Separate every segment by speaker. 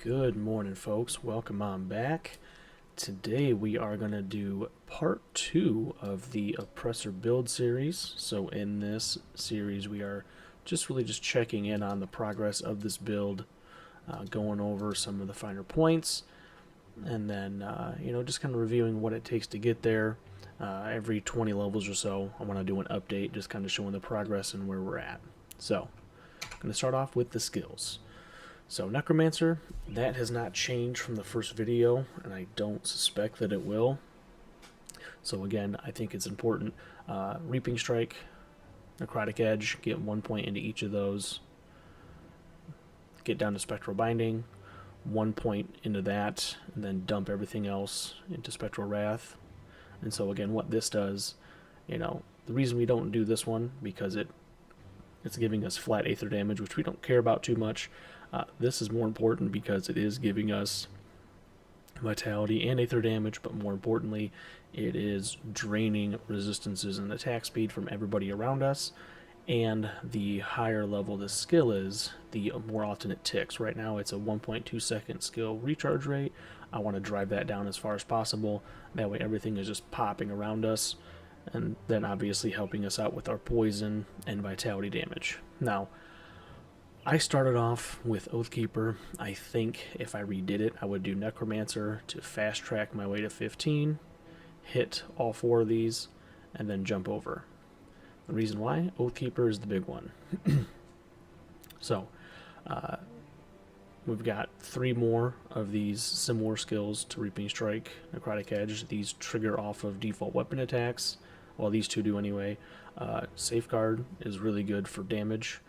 Speaker 1: Good morning, folks. Welcome on back. Today we are going to do part 2 of the Oppressor build series. So in this series we are just checking in on the progress of this build, going over some of the finer points, and then just kind of reviewing what it takes to get there. Every 20 levels or so I want to do an update, just kind of showing the progress and where we're at. So I'm going to start off with the skills. So Necromancer, that has not changed from the first video, and I don't suspect that it will. So again, I think it's important. Reaping Strike, Necrotic Edge, get 1 point into each of those. Get down to Spectral Binding, 1 point into that, and then dump everything else into Spectral Wrath. And so again, what this does, the reason we don't do this one, because it's giving us flat Aether damage, which we don't care about too much. This is more important because it is giving us vitality and Aether damage, but more importantly, it is draining resistances and attack speed from everybody around us. And the higher level the skill is, the more often it ticks. Right now it's a 1.2 second skill recharge rate. I want to drive that down as far as possible. That way everything is just popping around us, and then obviously helping us out with our poison and vitality damage. Now, I started off with Oathkeeper. I think if I redid it, I would do Necromancer to fast track my way to 15, hit all 4 of these, and then jump over. The reason why? Oathkeeper is the big one. So, we've got 3 more of these similar skills to Reaping Strike, Necrotic Edge. These trigger off of default weapon attacks. Well, these 2 do anyway. Safeguard is really good for damage.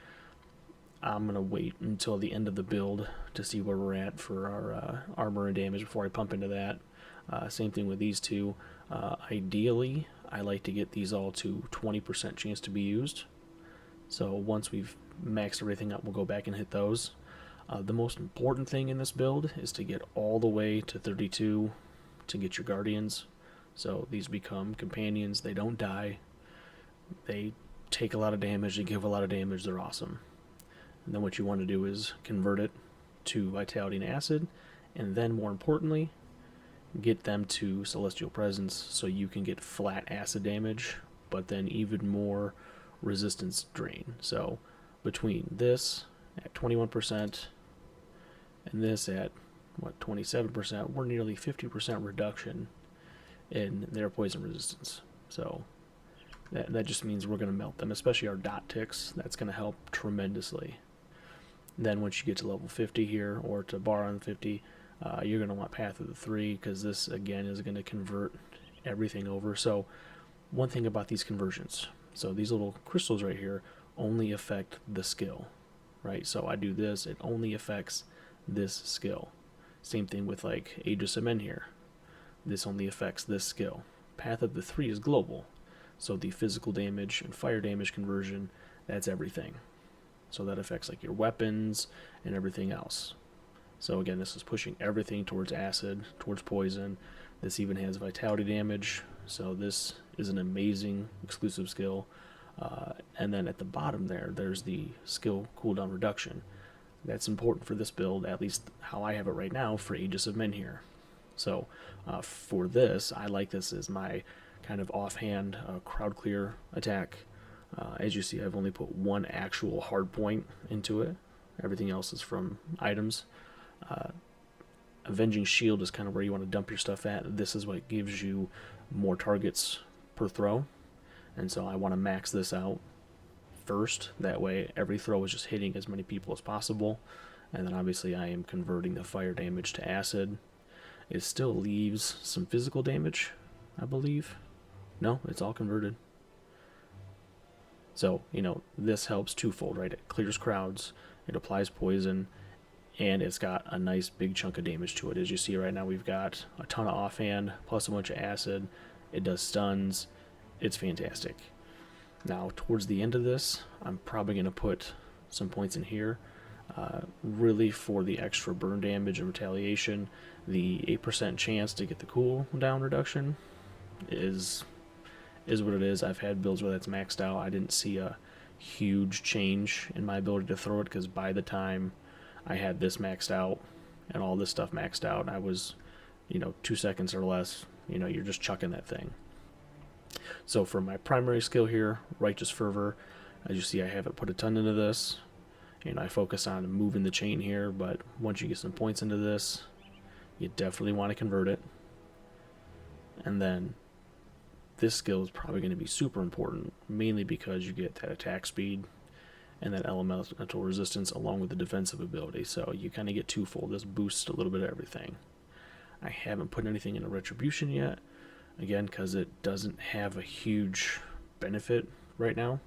Speaker 1: I'm going to wait until the end of the build to see where we're at for our armor and damage before I pump into that. Same thing with these 2. Ideally, I like to get these all to 20% chance to be used. So once we've maxed everything up, we'll go back and hit those. The most important thing in this build is to get all the way to 32 to get your Guardians. So these become companions. They don't die. They take a lot of damage. They give a lot of damage. They're awesome. And then what you want to do is convert it to Vitality and Acid, and then more importantly, get them to Celestial Presence so you can get flat acid damage, but then even more resistance drain. So between this at 21% and this at 27%, we're nearly 50% reduction in their poison resistance. So that just means we're going to melt them, especially our dot ticks. That's going to help tremendously. Then once you get to level 50 here, or to bar on 50, you're going to want Path of the 3, because this again is going to convert everything over. So one thing about these conversions, so these little crystals right here only affect the skill, right? So I do this, it only affects this skill. Same thing with like Aegis of Men here. This only affects this skill. Path of the 3 is global, so the physical damage and fire damage conversion, that's everything. So that affects like your weapons and everything else. So again, this is pushing everything towards acid, towards poison. This even has vitality damage, so this is an amazing exclusive skill. And then at the bottom there's the skill cooldown reduction. That's important for this build, at least how I have it right now for Aegis of Men here. So for this, I like this as my kind of offhand crowd clear attack. As you see, I've only put 1 actual hard point into it. Everything else is from items. Avenging Shield is kind of where you want to dump your stuff at. This is what gives you more targets per throw. And so I want to max this out first. That way every throw is just hitting as many people as possible. And then obviously I am converting the fire damage to acid. It still leaves some physical damage, I believe. No, it's all converted. So, this helps twofold, right? It clears crowds, it applies poison, and it's got a nice big chunk of damage to it. As you see right now, we've got a ton of offhand, plus a bunch of acid. It does stuns. It's fantastic. Now, towards the end of this, I'm probably going to put some points in here, really for the extra burn damage and retaliation. The 8% chance to get the cooldown reduction is what it is. I've had builds where that's maxed out. I didn't see a huge change in my ability to throw it, because by the time I had this maxed out, and all this stuff maxed out. I was, 2 seconds or less, you're just chucking that thing. So for my primary skill here, Righteous Fervor, as you see, I haven't put a ton into this. I focus on moving the chain here, but once you get some points into this, you definitely want to convert it. And then this skill is probably going to be super important, mainly because you get that attack speed and that elemental resistance along with the defensive ability. So you kind of get twofold. This boosts a little bit of everything. I haven't put anything into Retribution yet, again, because it doesn't have a huge benefit right now.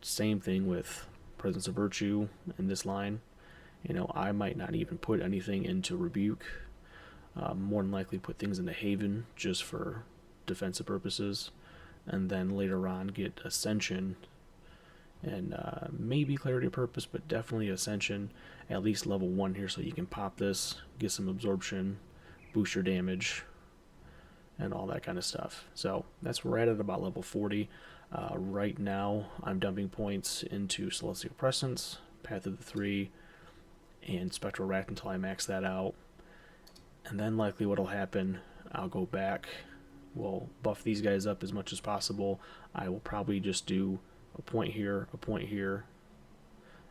Speaker 1: Same thing with Presence of Virtue in this line. I might not even put anything into Rebuke. More than likely put things into Haven just for defensive purposes, and then later on get Ascension and maybe Clarity of Purpose, but definitely Ascension at least level 1 here, so you can pop this, get some absorption, boost your damage, and all that kind of stuff. So that's where we're at about level 40. Right now I'm dumping points into Celestial Presence, Path of the Three, and Spectral Wrath until I max that out. And then likely what'll happen, I'll go back, we'll buff these guys up as much as possible. I will probably just do a point here, a point here,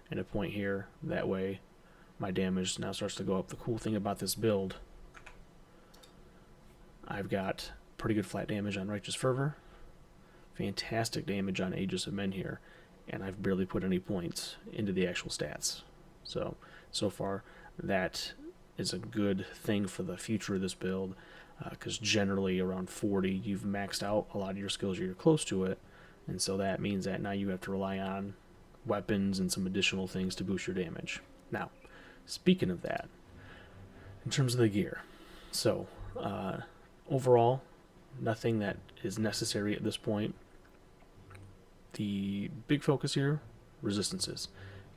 Speaker 1: and a point here. That way my damage now starts to go up. The cool thing about this build, I've got pretty good flat damage on Righteous Fervor, fantastic damage on Aegis of Men here, and I've barely put any points into the actual stats. So far that is a good thing for the future of this build, because generally around 40 you've maxed out a lot of your skills, or you're close to it, and so that means that now you have to rely on weapons and some additional things to boost your damage. Now, speaking of that, in terms of the gear, so overall nothing that is necessary at this point. The big focus here, resistances.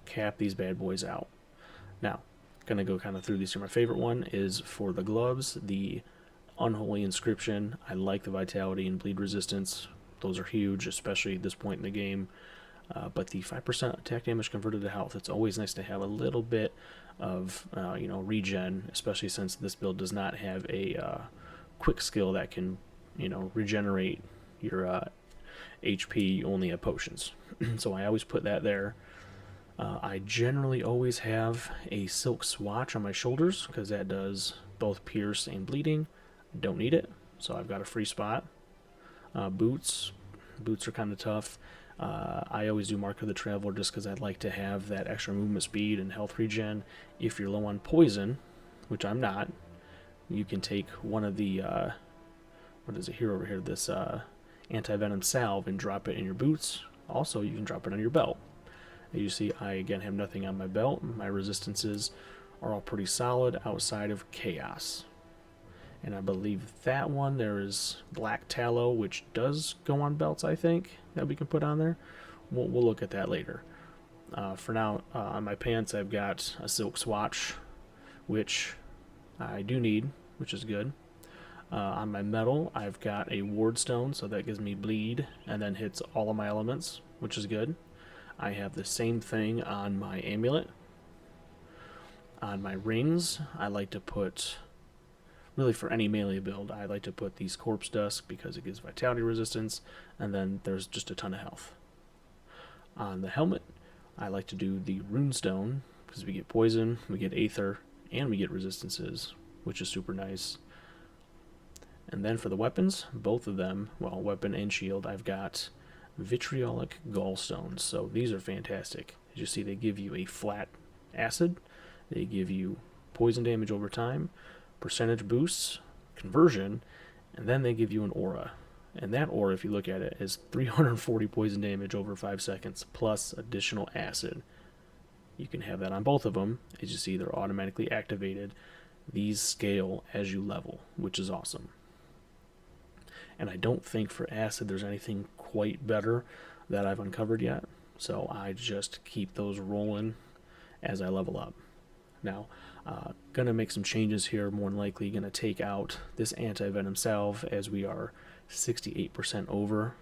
Speaker 1: Cap these bad boys out. Now, gonna go kind of through these here. My favorite one is for the gloves, the Unholy Inscription. I like the vitality and bleed resistance. Those are huge, especially at this point in the game. But the 5% attack damage converted to health, it's always nice to have a little bit of regen, especially since this build does not have a quick skill that can regenerate your HP. You only have potions. So I always put that there. I generally always have a silk swatch on my shoulders because that does both pierce and bleeding. Don't need it, so I've got a free spot. Boots are kind of tough. I always do Mark of the Traveler just because I'd like to have that extra movement speed and health regen. If you're low on poison, which I'm not, you can take one of the what is it here over here, this anti-venom salve, and drop it in your boots. Also, you can drop it on your belt. As you see, I again have nothing on my belt. My resistances are all pretty solid outside of Chaos. And I believe that one, there is Black Tallow, which does go on belts, I think, that we can put on there. We'll look at that later. For now, on my pants, I've got a silk swatch, which I do need, which is good. On my metal, I've got a ward stone, so that gives me bleed and then hits all of my elements, which is good. I have the same thing on my amulet. On my rings, I like to put, really for any melee build, I like to put these Corpse Dusk because it gives vitality resistance, and then there's just a ton of health. On the helmet, I like to do the Runestone because we get poison, we get aether, and we get resistances, which is super nice. And then for the weapons, both of them, well, weapon and shield, I've got Vitriolic Gallstones. So these are fantastic. As you see, they give you a flat acid, they give you poison damage over time, percentage boosts, conversion, and then they give you an aura. And that aura, if you look at it, is 340 poison damage over 5 seconds, plus additional acid. You can have that on both of them. As you see, they're automatically activated. These scale as you level, which is awesome. And I don't think for acid there's anything quite better that I've uncovered yet. So I just keep those rolling as I level up. Now, gonna make some changes here. More than likely gonna take out this anti-venom salve as we are 68% over.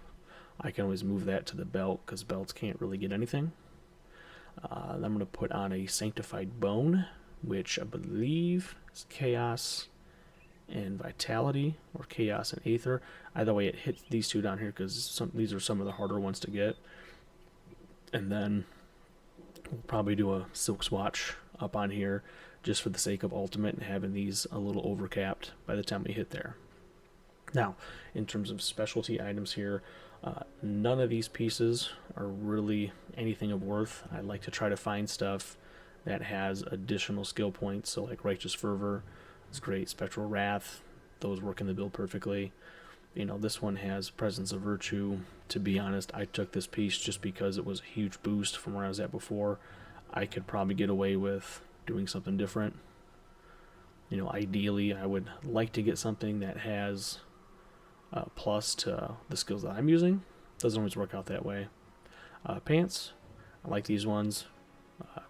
Speaker 1: I can always move that to the belt because belts can't really get anything. I'm gonna put on a sanctified bone which I believe is Chaos and Vitality, or Chaos and Aether. Either way, it hits these two down here because these are some of the harder ones to get. And then we'll probably do a Silk Swatch up on here just for the sake of Ultimate and having these a little overcapped by the time we hit there. Now, in terms of specialty items here, none of these pieces are really anything of worth. I like to try to find stuff that has additional skill points, so like Righteous Fervor is great, Spectral Wrath, those work in the build perfectly. You know, this one has Presence of Virtue. To be honest, I took this piece just because it was a huge boost from where I was at before. I could probably get away with doing something different. You know, ideally, I would like to get something that has plus to the skills that I'm using. Doesn't always work out that way. Pants, I like these ones.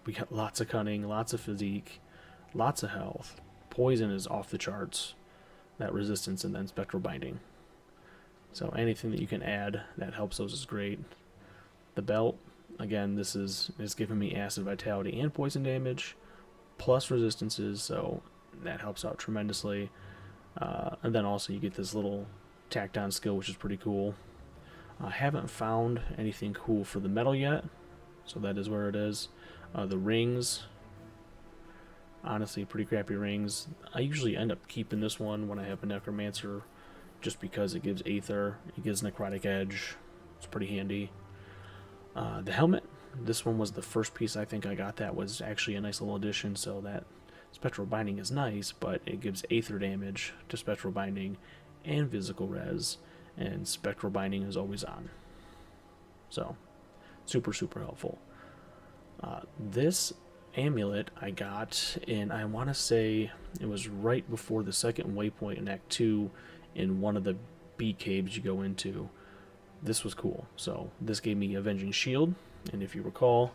Speaker 1: We got lots of cunning, lots of physique, lots of health. Poison is off the charts. That resistance, and then spectral binding. So anything that you can add that helps those is great. The belt, again, this is giving me acid, vitality, and poison damage, plus resistances, so that helps out tremendously. And then also you get this little tacked on skill, which is pretty cool. I haven't found anything cool for the metal yet, so that is where it is. The rings, honestly, pretty crappy rings. I usually end up keeping this one when I have a Necromancer, just because it gives Aether, it gives Necrotic Edge. It's pretty handy. The helmet, this one was the first piece I think I got that was actually a nice little addition, so that Spectral Binding is nice, but it gives Aether damage to Spectral Binding and physical res, and Spectral Binding is always on. So, super, super helpful. This amulet I got in, I want to say it was right before the second waypoint in Act 2 in one of the bee caves you go into. This was cool. So this gave me Avenging Shield, and if you recall,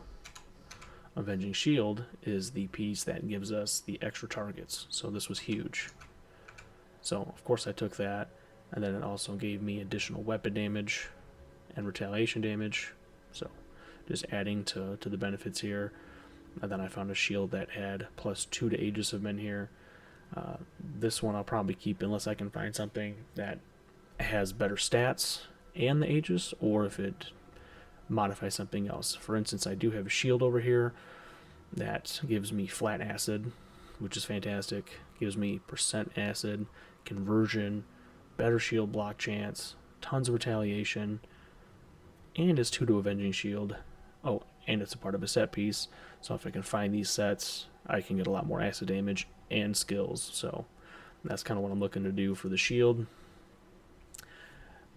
Speaker 1: Avenging Shield is the piece that gives us the extra targets, so this was huge. So of course I took that, and then it also gave me additional weapon damage and retaliation damage, so just adding to the benefits here. And then I found a shield that had +2 to Aegis of Men here. This one I'll probably keep unless I can find something that has better stats and the Aegis, or if it modifies something else. For instance, I do have a shield over here that gives me flat acid, which is fantastic. Gives me percent acid, conversion, better shield block chance, tons of retaliation, and it's 2 to Avenging Shield. Oh, and it's a part of a set piece, so if I can find these sets, I can get a lot more acid damage and skills, so that's kind of what I'm looking to do for the shield.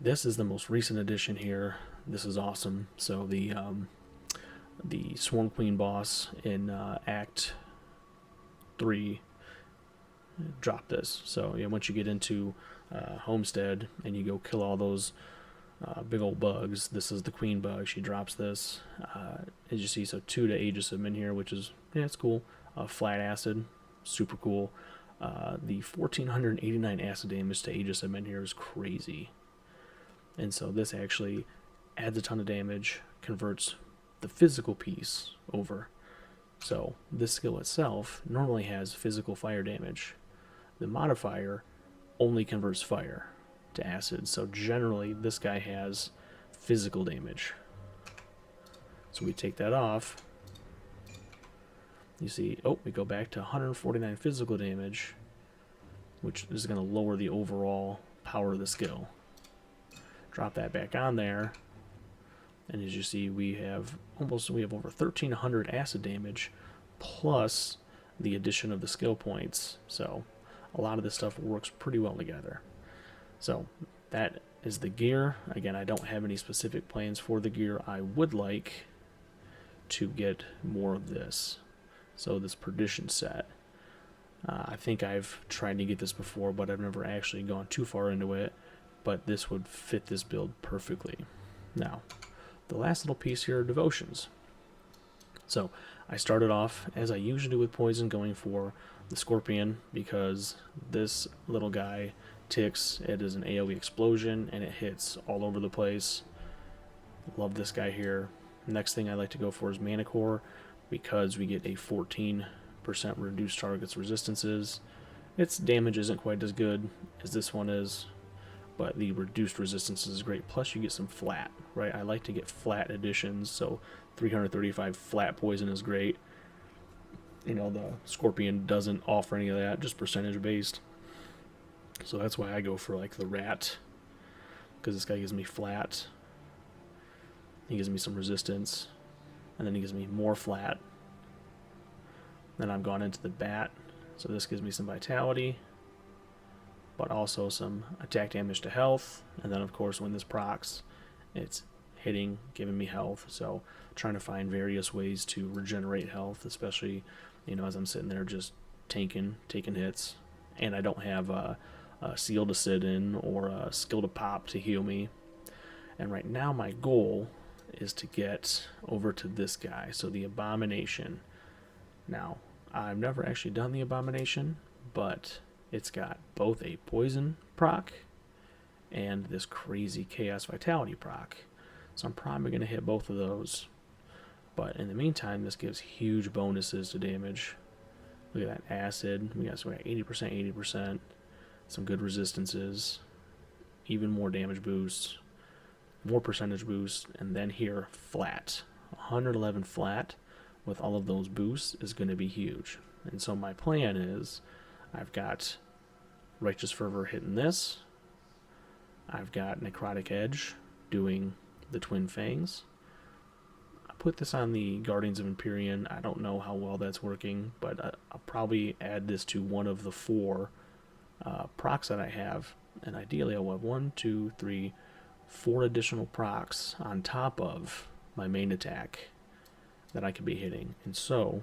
Speaker 1: This is the most recent addition here. This is awesome. So the Swarm Queen boss in Act 3 dropped this. So yeah, once you get into Homestead and you go kill all those big old bugs, this is the Queen bug. She drops this. As you see, so 2 to Aegis of Men here, which is, yeah, it's cool. Flat acid, super cool. The 1489 acid damage to Aegis of Men here is crazy. And so this actually adds a ton of damage, converts the physical piece over. So this skill itself normally has physical fire damage. The modifier only converts fire to acid, so generally this guy has physical damage. So we take that off. You see, oh, we go back to 149 physical damage, which is going to lower the overall power of the skill. Drop that back on there, and as you see, we have over 1,300 acid damage, plus the addition of the skill points. So a lot of this stuff works pretty well together. So that is the gear. Again, I don't have any specific plans for the gear. I would like to get more of this. So this Perdition set. I think I've tried to get this before, but I've never actually gone too far into it. But this would fit this build perfectly. Now, the last little piece here are devotions. So I started off, as I usually do with poison, going for the Scorpion, because this little guy ticks. It is an AoE explosion, and it hits all over the place. Love this guy here. Next thing I like to go for is Mana Core, because we get a 14 reduced targets resistances. Its damage isn't quite as good as this one is, but the reduced resistance is great. Plus you get some flat, right? I like to get flat additions, so 335 flat poison is great. You know, the Scorpion doesn't offer any of that, just percentage based. So that's why I go for like the Rat, because this guy gives me flat. He gives me some resistance, and then he gives me more flat. Then I've gone into the Bat, so this gives me some vitality, but also some attack damage to health. And then of course when this procs, it's hitting, giving me health. So trying to find various ways to regenerate health, especially, you know, as I'm sitting there just taking hits, and I don't have a seal to sit in or a skill to pop to heal me. And right now my goal is to get over to this guy, so the Abomination. Now, I've never actually done the Abomination, but it's got both a poison proc and this crazy chaos vitality proc. So I'm probably going to hit both of those. But in the meantime, this gives huge bonuses to damage. Look at that acid. We got 80%, 80%. Some good resistances. Even more damage boosts. More percentage boosts. And then here, flat. 111 flat with all of those boosts is going to be huge. And so my plan is, I've got Righteous Fervor hitting this. I've got Necrotic Edge doing the Twin Fangs. I put this on the Guardians of Empyrean. I don't know how well that's working, but I'll probably add this to one of the 4 procs that I have. And ideally I'll have 1, 2, 3, 4 additional procs on top of my main attack that I could be hitting. And so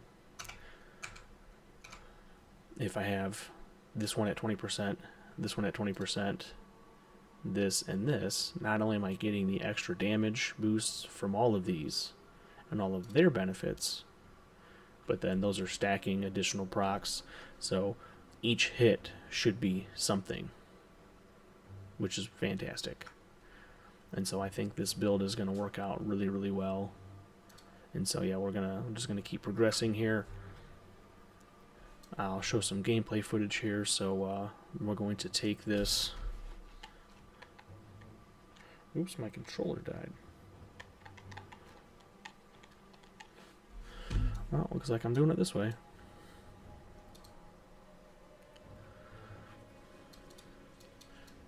Speaker 1: if I have this one at 20%, this one at 20%, this and this, not only am I getting the extra damage boosts from all of these and all of their benefits, but then those are stacking additional procs. So each hit should be something, which is fantastic. And so I think this build is going to work out really, really well. And so yeah, we're just gonna keep progressing here. I'll show some gameplay footage here. So we're going to take this. Oops, my controller died. Well, looks like I'm doing it this way.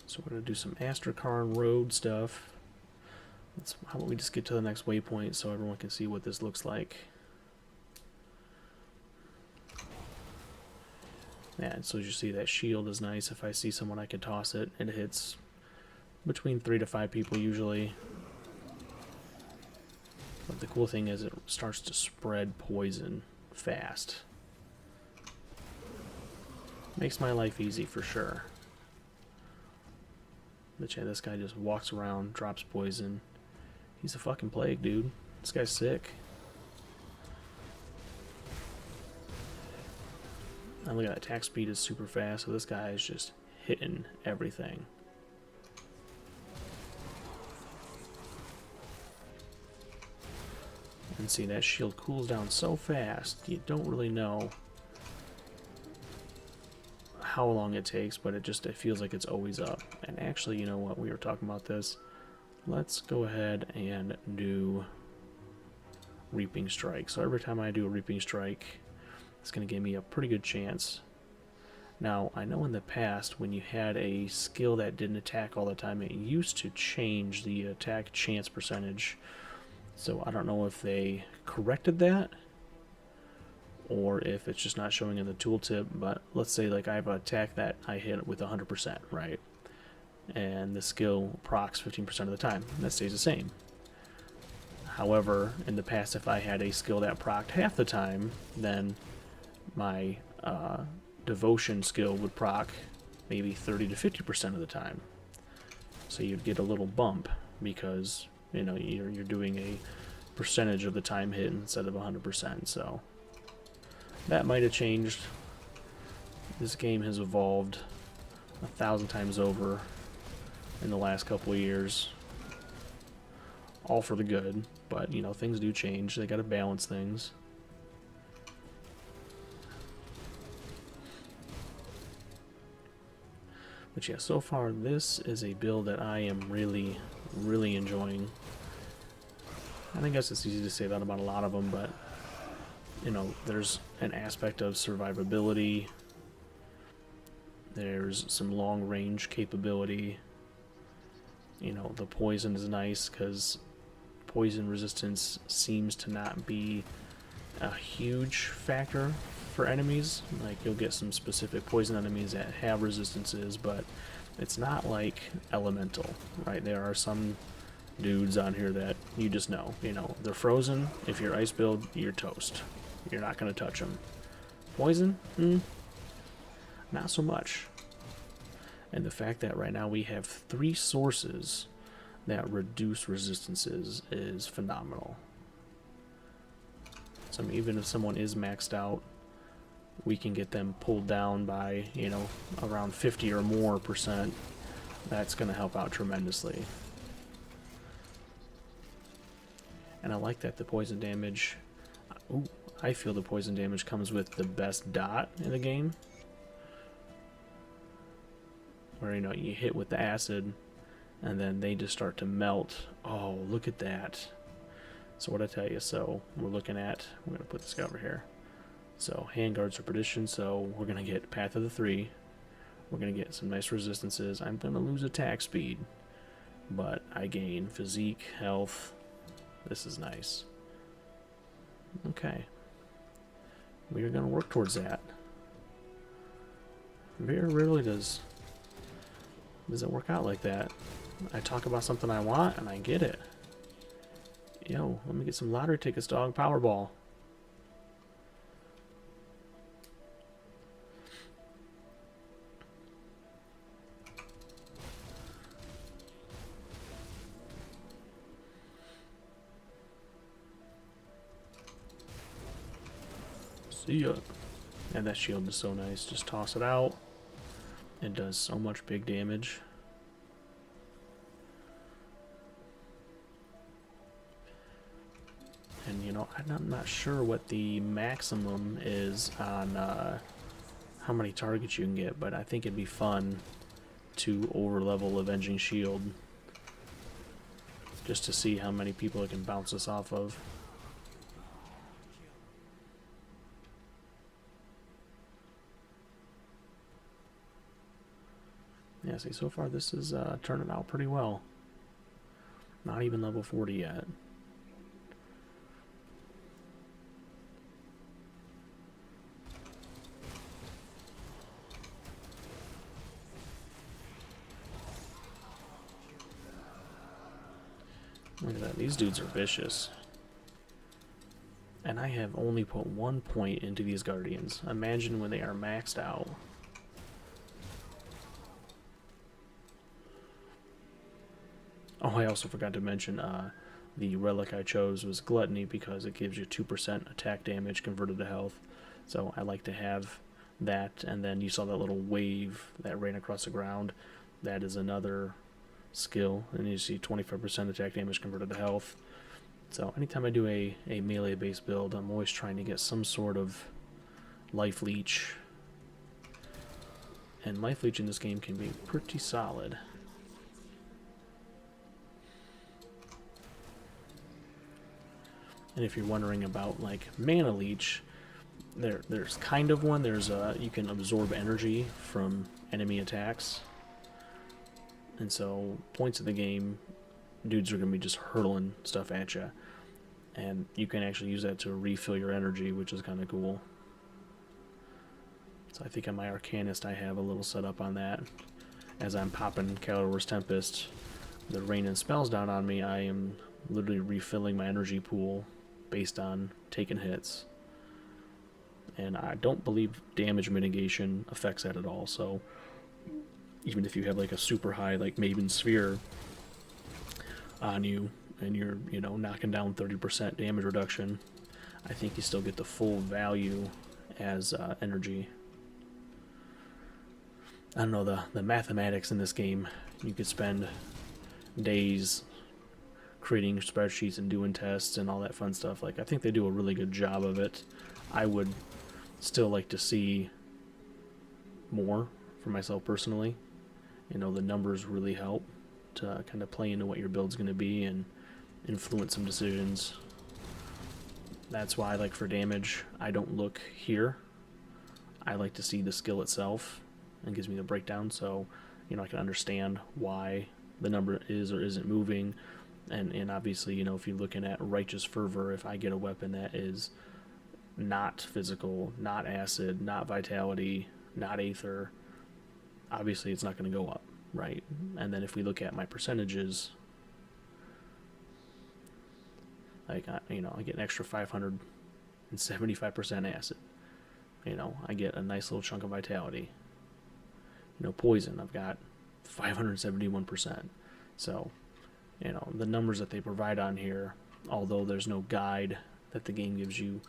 Speaker 1: So we're gonna do some Astrakarn Road stuff. How about we just get to the next waypoint so everyone can see what this looks like. Yeah, so as you see, that shield is nice. If I see someone, I can toss it. It hits between 3 to 5 people usually. But the cool thing is it starts to spread poison fast. Makes my life easy for sure. But yeah, this guy just walks around, drops poison. He's a fucking plague, dude. This guy's sick. And look at that, attack speed is super fast, so this guy is just hitting everything. And see, that shield cools down so fast, you don't really know how long it takes, but it feels like it's always up. And actually, you know what, we were talking about this. Let's go ahead and do Reaping Strike. So every time I do a Reaping Strike, it's going to give me a pretty good chance. Now, I know in the past, when you had a skill that didn't attack all the time, it used to change the attack chance percentage. So I don't know if they corrected that, or if it's just not showing in the tooltip. But let's say like I have an attack that I hit with 100%, right? And the skill procs 15% of the time. That stays the same. However, in the past, if I had a skill that procced half the time, then my devotion skill would proc maybe 30 to 50% of the time. So you'd get a little bump because, you know, you're doing a percentage of the time hit instead of 100%. So that might have changed. This game has evolved 1,000 times over in the last couple of years, all for the good, but you know, things do change. They got to balance things. But yeah, so far this is a build that I am really enjoying. And I guess it's easy to say that about a lot of them, but you know, there's an aspect of survivability. There's some long range capability. You know, the poison is nice because poison resistance seems to not be a huge factor for enemies. Like, you'll get some specific poison enemies that have resistances, but it's not like elemental, right? There are some dudes on here that you just know, you know, they're frozen. If you're ice build, you're toast. You're not going to touch them. Poison? Not so much. And the fact that right now we have 3 sources that reduce resistances is phenomenal. So even if someone is maxed out, we can get them pulled down by, you know, around 50 or more percent. That's going to help out tremendously. And I like that the poison damage... Ooh, I feel the poison damage comes with the best dot in the game. Where, you know, you hit with the acid, and then they just start to melt. Oh, look at that. So what I tell you, so we're looking at... I'm going to put this guy over here. So, handguards are perdition, so we're going to get Path of the 3. We're going to get some nice resistances. I'm going to lose attack speed, but I gain physique, health. This is nice. Okay. We are going to work towards that. Very rarely does it work out like that. I talk about something I want, and I get it. Yo, let me get some lottery tickets, dog. Powerball. See ya. And that shield is so nice. Just toss it out. It does so much big damage. And you know, I'm not sure what the maximum is on how many targets you can get, but I think it'd be fun to over-level Avenging Shield just to see how many people it can bounce us off of. Yeah, see, so far this is turning out pretty well. Not even level 40 yet. Look at that, these dudes are vicious. And I have only put 1 point into these Guardians. Imagine when they are maxed out. Oh, I also forgot to mention the relic I chose was Gluttony because it gives you 2% attack damage converted to health. So I like to have that, and then you saw that little wave that ran across the ground. That is another skill, and you see 25% attack damage converted to health. So anytime I do a melee based build, I'm always trying to get some sort of life leech. And life leech in this game can be pretty solid. And if you're wondering about like mana leech, there's kind of one. There's you can absorb energy from enemy attacks. And so points of the game, dudes are going to be just hurling stuff at you. And you can actually use that to refill your energy, which is kind of cool. So I think on my Arcanist I have a little setup on that. As I'm popping Calor's Tempest, the rain and spells down on me, I am literally refilling my energy pool based on taking hits. And I don't believe damage mitigation affects that at all, so even if you have like a super high like Maven Sphere on you and you're, you know, knocking down 30% damage reduction, I think you still get the full value as energy. I don't know, the mathematics in this game, you could spend days creating spreadsheets and doing tests and all that fun stuff. Like, I think they do a really good job of it. I would still like to see more for myself personally. You know, the numbers really help to kind of play into what your build's going to be and influence some decisions. That's why, like, for damage, I don't look here. I like to see the skill itself, and gives me the breakdown, so you know I can understand why the number is or isn't moving. And obviously, you know, if you're looking at Righteous Fervor, if I get a weapon that is not physical, not acid, not vitality, not aether, obviously it's not going to go up, right? And then if we look at my percentages, like, you know, I get an extra 575% acid. You know, I get a nice little chunk of vitality. You know, poison, I've got 571%. So, you know, the numbers that they provide on here, although there's no guide that the game gives you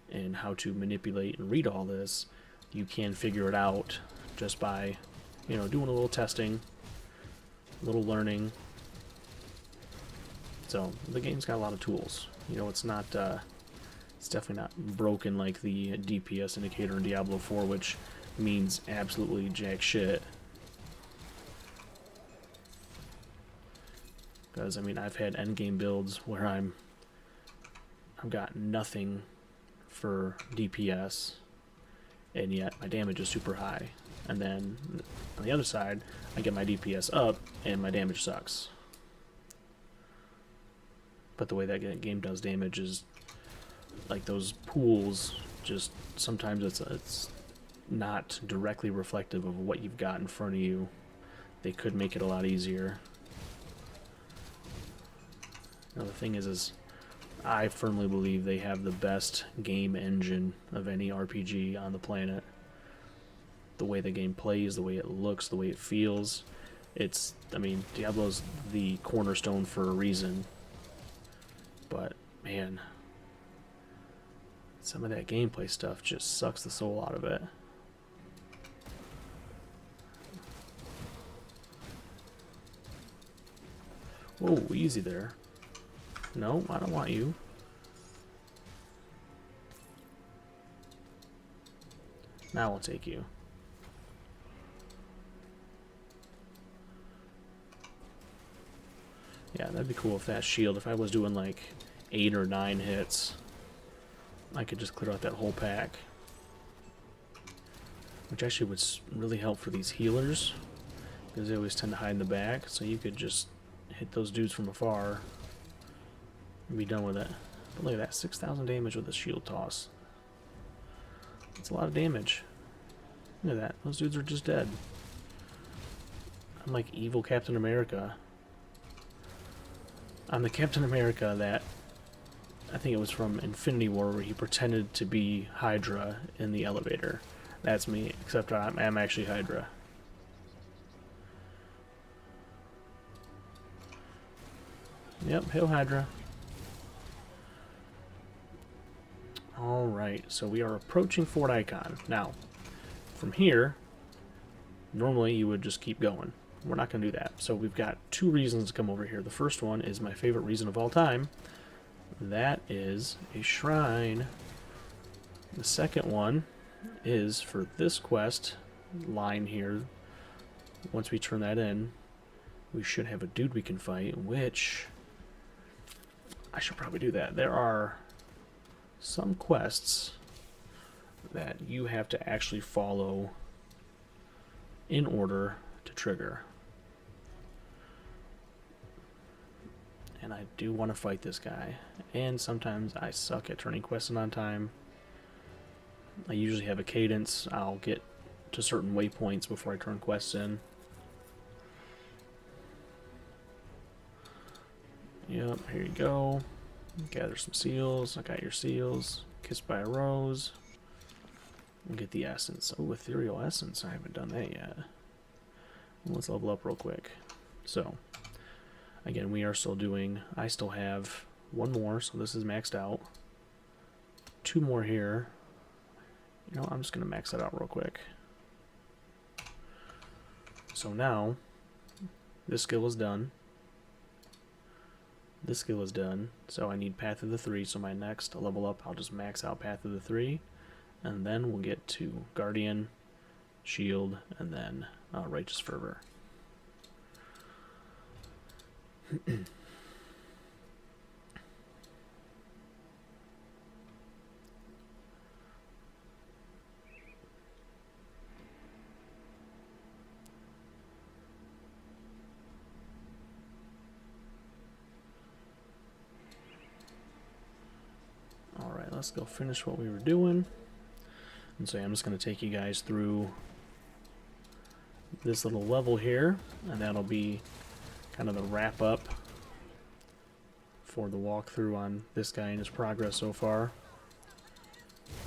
Speaker 1: in how to manipulate and read all this, you can figure it out just by, you know, doing a little testing, a little learning. So the game's got a lot of tools. You know, it's not, it's definitely not broken like the DPS indicator in Diablo 4, which means absolutely jack shit. Because, I mean, I've had endgame builds where I've got nothing for DPS, and yet my damage is super high. And then on the other side, I get my DPS up, and my damage sucks. But the way that game does damage is, like, those pools, just sometimes it's not directly reflective of what you've got in front of you. They could make it a lot easier. Now the thing is I firmly believe they have the best game engine of any RPG on the planet. The way the game plays, the way it looks, the way it feels. It's, I mean, Diablo's the cornerstone for a reason. But, man, some of that gameplay stuff just sucks the soul out of it. Whoa, easy there. No, I don't want you. Now I'll take you. Yeah, that'd be cool if that shield, if I was doing like 8 or 9 hits, I could just clear out that whole pack. Which actually would really help for these healers, because they always tend to hide in the back, so you could just hit those dudes from afar and be done with it. But look at that, 6,000 damage with a shield toss. That's a lot of damage. Look at that, those dudes are just dead. I'm like evil Captain America. I'm the Captain America that, I think it was from Infinity War, where he pretended to be Hydra in the elevator. That's me, except I'm actually Hydra. Yep, hail Hydra. Alright, so we are approaching Fort Icon. Now, from here, normally you would just keep going. We're not going to do that. So we've got 2 reasons to come over here. The first one is my favorite reason of all time. That is a shrine. The second one is for this quest line here. Once we turn that in, we should have a dude we can fight, which I should probably do that. There are some quests that you have to actually follow in order to trigger. And I do want to fight this guy. And sometimes I suck at turning quests in on time. I usually have a cadence. I'll get to certain waypoints before I turn quests in. Yep, here you go. Gather some seals. I got your seals. Kissed by a rose. And get the essence. Oh, ethereal essence. I haven't done that yet. Let's level up real quick. So, again, we are still doing, I still have 1 more, so this is maxed out. 2 more here. You know, I'm just going to max that out real quick. So now, this skill is done. This skill is done, so I need Path of the 3, so my next level up, I'll just max out Path of the 3, and then we'll get to Guardian, Shield, and then Righteous Fervor. Alright, let's go finish what we were doing. And so I'm just going to take you guys through this little level here, and that'll be kind of the wrap up for the walkthrough on this guy and his progress so far.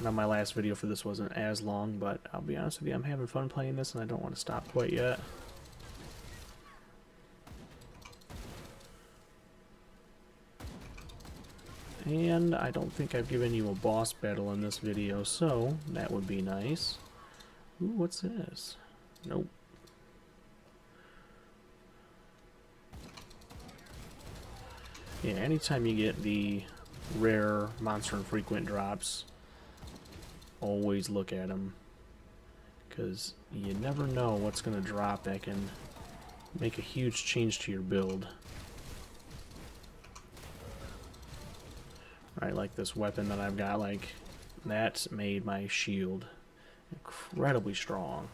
Speaker 1: Now, my last video for this wasn't as long, but I'll be honest with you, I'm having fun playing this and I don't want to stop quite yet. And I don't think I've given you a boss battle in this video, so that would be nice. Ooh, what's this? Nope. Yeah, anytime you get the rare monster infrequent drops, always look at them, because you never know what's going to drop that can make a huge change to your build. Right, like this weapon that I've got, like, that's made my shield incredibly strong.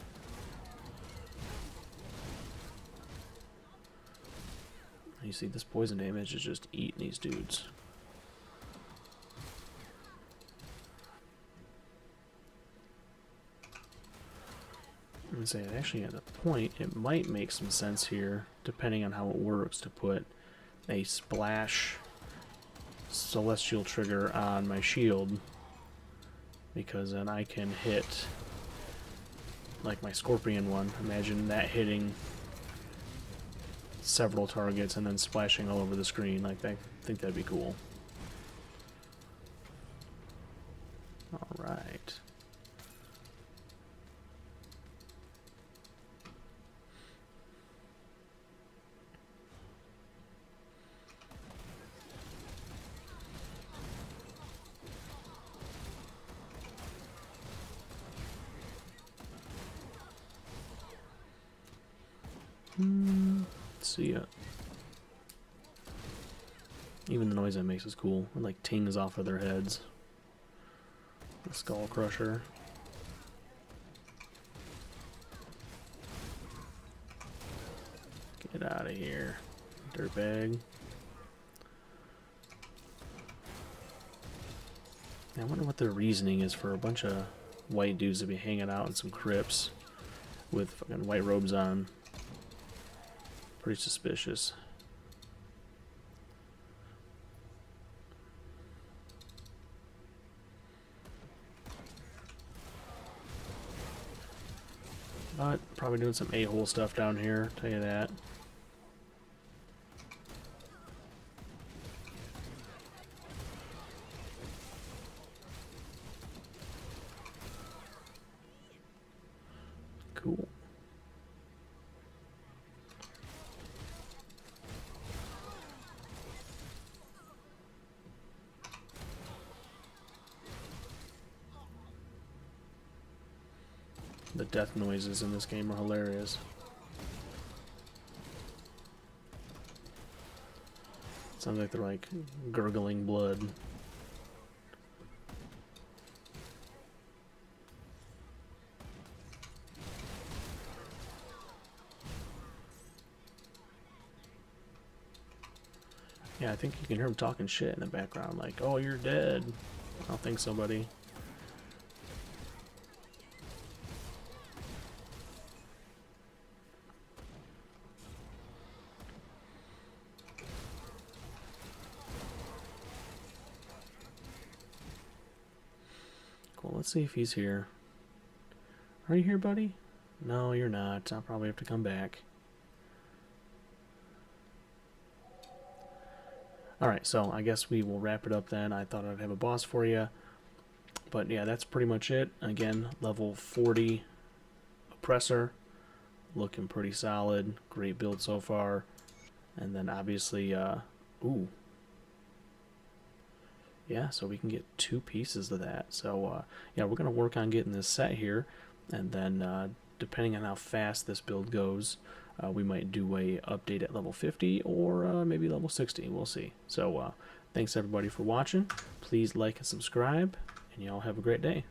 Speaker 1: You see, this poison damage is just eating these dudes. I'm gonna say, actually, at a point, it might make some sense here, depending on how it works, to put a splash celestial trigger on my shield, because then I can hit, like my scorpion one. Imagine that hitting several targets and then splashing all over the screen. Like, I think that'd be cool. Alright. Let's see ya. Even the noise that makes is cool. It like tings off of their heads. The Skull Crusher. Get out of here, dirtbag. I wonder what their reasoning is for a bunch of white dudes to be hanging out in some crypts with fucking white robes on. Pretty suspicious. But probably doing some a-hole stuff down here, tell you that. Cool. The death noises in this game are hilarious. Sounds like they're like gurgling blood. Yeah, I think you can hear them talking shit in the background, like, oh, you're dead. I don't think so, buddy. Cool, let's see if he's here. Are you here, buddy? No, you're not. I'll probably have to come back. Alright, so I guess we will wrap it up then. I thought I'd have a boss for you. But yeah, that's pretty much it. Again, level 40 Oppressor. Looking pretty solid. Great build so far. And then obviously, ooh. Yeah, so we can get 2 pieces of that. So, yeah, we're going to work on getting this set here. And then depending on how fast this build goes, we might do a update at level 50 or maybe level 60. We'll see. So thanks everybody for watching. Please like and subscribe, and y'all have a great day.